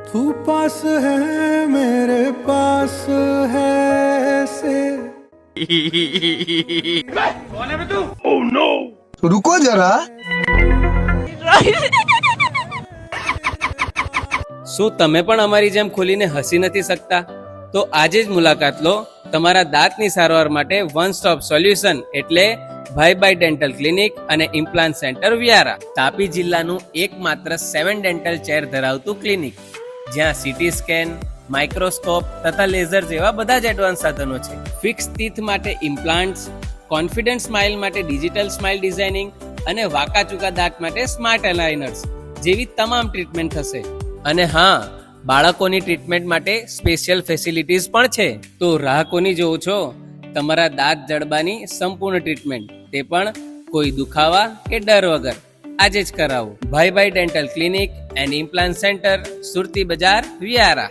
तू पास है मेरे पास है ऐसे। रुको जरा। શું તમે પણ અમારી જેમ ખોલીને હસી નથી શકતા? તો આજે જ મુલાકાત લો તમારા દાંતની સારવાર માટે વન સ્ટોપ સોલ્યુશન એટલે ભાઈબાઈ ડેન્ટલ ક્લિનિક અને ઇમ્પ્લાન્ટ સેન્ટર વ્યારા. તાપી જિલ્લાનું એકમાત્ર 7 ડેન્ટલ ચેર ધરાવતું ક્લિનિક, જ્યાં સીટી સ્કેન, માઇક્રોસ્કોપ તથા લેઝર જેવા બધા જ એડવાન્સ સાધનો છે. ફિક્સ ટીથ માટે ઇમ્પ્લાન્ટ્સ, કોન્ફિડન્ટ સ્માઇલ માટે ડિજિટલ સ્માઇલ ડિઝાઇનિંગ અને વાંકા ચૂકા દાંત માટે સ્માર્ટ એલાઇનર્સ જેવી તમામ ટ્રીટમેન્ટ થશે. અને હા, બાળકોની ટ્રીટમેન્ટ માટે સ્પેશિયલ ફેસિલિટીઝ પણ છે. તો રાહ કોની જોવો છો? તમારા દાંત જડબાની સંપૂર્ણ ટ્રીટમેન્ટ, તે પણ કોઈ દુખાવા કે ડર વગર. આજે જ કરાવો. Bhaibai dental clinic and implant centre, Surti Bazar, વિયારા.